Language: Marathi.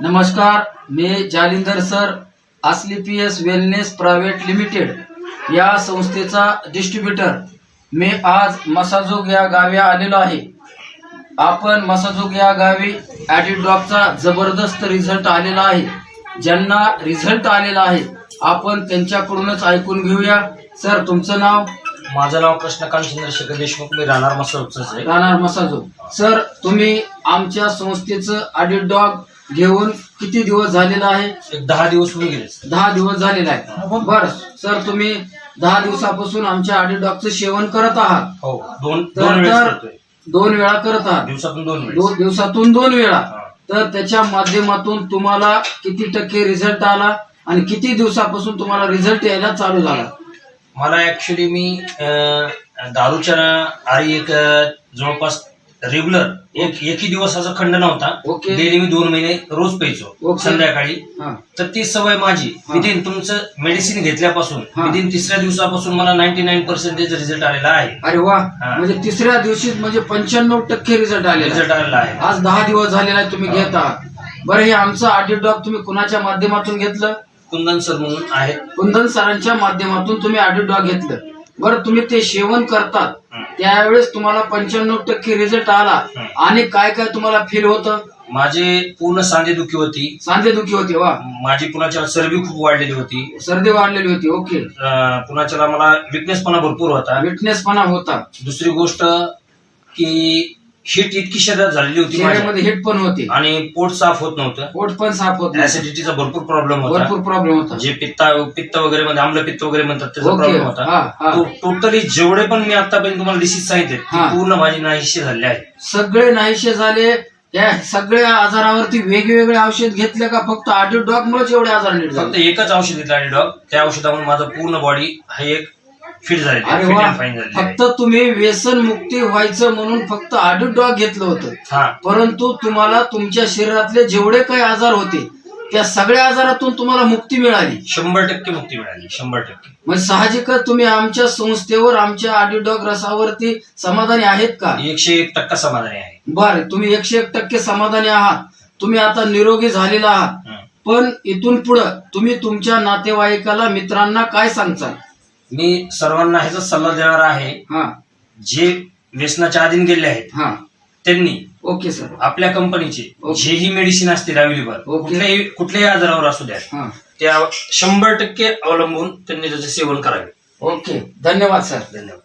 नमस्कार, मी जालिंदर सर, असली पीएस वेलनेस प्रायव्हेट लिमिटेड या संस्थेचा डिस्ट्रीब्युटर। मी आज मसाजोग या गावी आलेलो आहे। आपण मसाजोग या गावी ॲडिडॉगचा जबरदस्त रिझल्ट आलेला आहे। ज्यांना रिझल्ट आलेला आहे आपण त्यांच्याकडूनच ऐकून घेऊया। सर, तुमचं नाव? माझं नाव कृष्णकांत चंद्रशेखर देशमुख, मी राहणार मसाजोगच आहे। राहणार मसाजोग। सर, तुम्ही आमच्या संस्थेचं ॲडिडॉग घेऊन किती दिवस झालेला आहे? एक 10 दिवस होऊन गेले। 10 दिवस झालेला आहे। बरं सर, तुम्ही 10 दिवसापासून आमच्या ॲडिडॉगचं सेवन करत आहात? हो, दोन वेळा करतोय। 2 वेळा करत आहात? दिवसातून 2 वेळा। दिवसातून 2 वेळा। तर त्याच्या माध्यमातून तुम्हाला किती टक्के रिझल्ट आला आणि किती दिवसापासून तुम्हाला रिझल्ट यायला चालू झाला? मला ऍक्च्युली मी दारूच्या आधी एक जवळपास रेग्युलर एकही दिवसाचा खंड नव्हता। डेली मी 2 महिने रोज प्यायचो संध्याकाळी। तर ती सवय माझी विदिन तुमचं मेडिसिन घेतल्यापासून विदिन 3ऱ्या दिवसापासून मला 99% रिझल्ट आलेला आहे। अरे वा, म्हणजे 3ऱ्या दिवशी म्हणजे 95% रिझल्ट आलेला आहे। आज 10 दिवस झालेला आहे तुम्ही घेत आहात। बरं, हे आमचं ॲडिडॉग तुम्ही कुणाच्या माध्यमातून घेतलं? कुंदन सर म्हणून आहेत, कुंदन सरांच्या माध्यमातून तुम्ही ॲडिडॉग घेतलं। बरं, तुम्ही ते सेवन करतात त्यावेळेस तुम्हाला 95% रिझल्ट आला आणि काय काय तुम्हाला फील होतं? माझे पूर्ण सांधेदुखी होती। सांधेदुखी होती? वा। माझी पुन्हा सर्दी खूप वाढलेली होती। सर्दी वाढलेली होती? ओके। पुन्हा मला विकनेसपणा भरपूर होता। विकनेसपणा होता। दुसरी गोष्ट की हीट इतकी शरीरात झालेली होती, शरीरामध्ये हीट पण होती आणि पोट साफ होत नव्हतं। पोट पण साफ होत नव्हतं। ऍसिडिटीचा भरपूर प्रॉब्लेम होता। जे पित्त वगैरे मध्ये आम्लपित्त वगैरे म्हणतात त्याचा प्रॉब्लेम होता। टोटली जेवढे पण मी आतापर्यंत तुम्हाला डिसीज सांगितले पूर्ण माझी नाहीशी झाले आहे। सगळे नाहीसे झाले? या सगळ्या आजारावरती वेगवेगळे औषध घेतले का फक्त ॲडिडॉग मुळेच एवढे आजार नीट झाले? फक्त एकच औषध घेतलं ॲडिडॉग। त्या औषधामुळे माझं पूर्ण बॉडी हे एक फिट झाली। फक्त तुम्ही व्यसन मुक्ती व्हायचं म्हणून फक्त ॲडिडॉग घेतलं होतं, परंतु तुम्हाला तुमच्या शरीरातले जेवढे काही आजार होते त्या सगळ्या आजारातून तुम्हाला मुक्ती मिळाली। 100% मुक्ती मिळाली। 100%। म्हणजे साहजिकच तुम्ही आमच्या संस्थेवर, आमच्या ॲडिडॉग रसावरती समाधानी आहेत का? 101% समाधानी आहे। बरं, तुम्ही 101% समाधानी आहात। तुम्ही आता निरोगी झालेला आहात। पण इथून पुढं तुम्ही तुमच्या नातेवाईकाला, मित्रांना काय सांगचाल? मी सर्वांना ह्याचा सल्ला देणार आहे, जे व्यसनाच्या अधीन गेले आहेत त्यांनी ओके सर आपल्या कंपनीचे जेही मेडिसिन असतील अवेलेबल कुठल्याही आजारावर असू द्या त्या 100% अवलंबून त्यांनी त्याचे सेवन करावे। ओके, धन्यवाद सर। धन्यवाद।